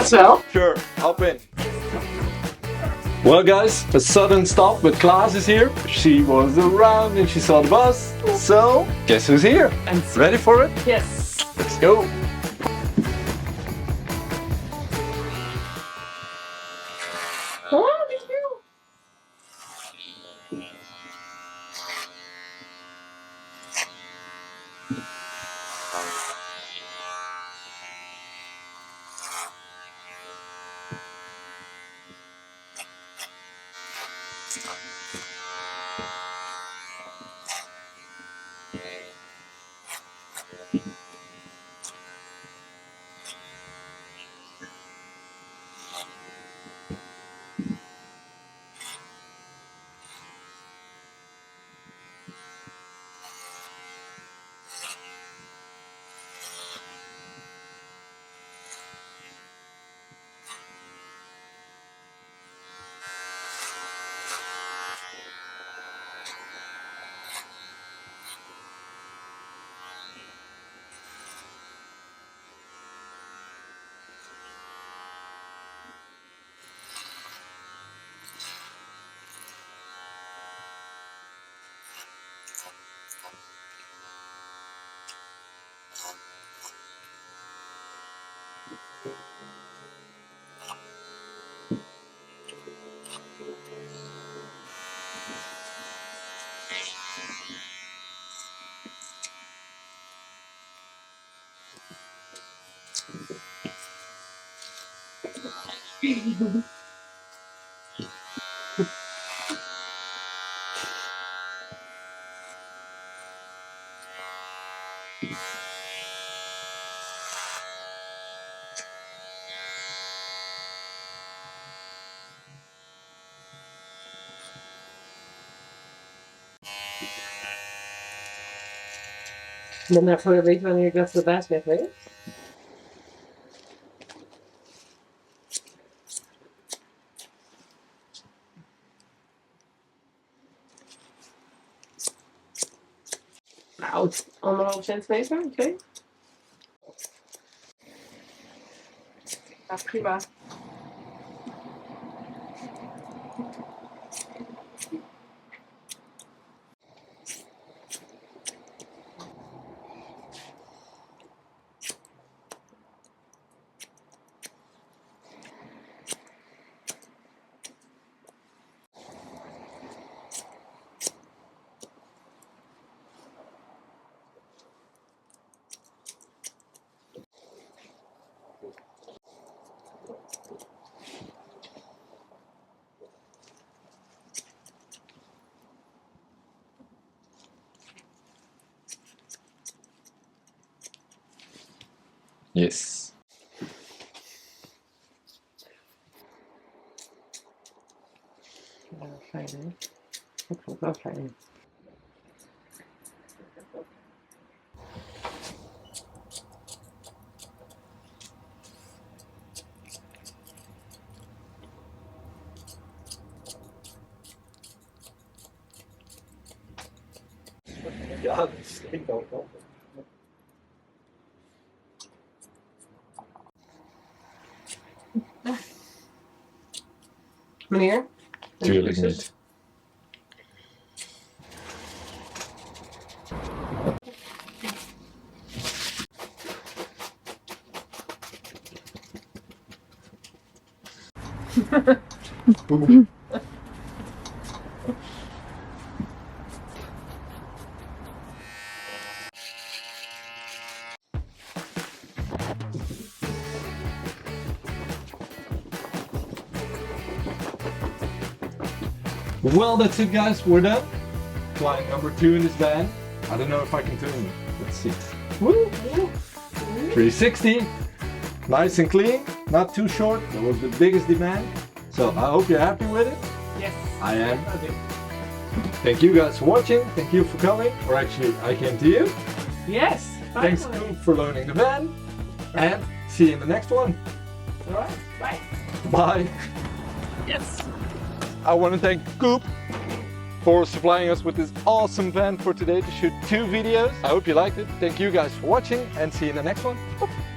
So? Sure, hop in. Well guys, a sudden stop, but Klaas is here. She was around and she saw the bus. So, guess who's here? I'm Ready for it? Yes. Let's go. Oh, did you? Ik ben daarvoor weet wanneer ik dat voor de baas ben geweest. Nou, 1,5 centimeter, oké. Ja, prima. Yes. Ja, fijn hè. Dat vond ik wel fijn. Ja, dat stinkt ook wel. Meneer? Tuurlijk niet. Well, that's it guys, we're done. Client number 2 in this van. I don't know if I can turn it. Let's see. Woo! 360. Nice and clean, not too short. That was the biggest demand. So I hope you're happy with it. Yes. I am. Thank you guys for watching. Thank you for coming. Or actually, I came to you. Yes. Thanks Qoupe for loaning the van. And see you in the next one. Alright, bye. Bye. Yes. I want to thank Qoupe for supplying us with this awesome van for today to shoot 2 videos. I hope you liked it. Thank you guys for watching and see you in the next one.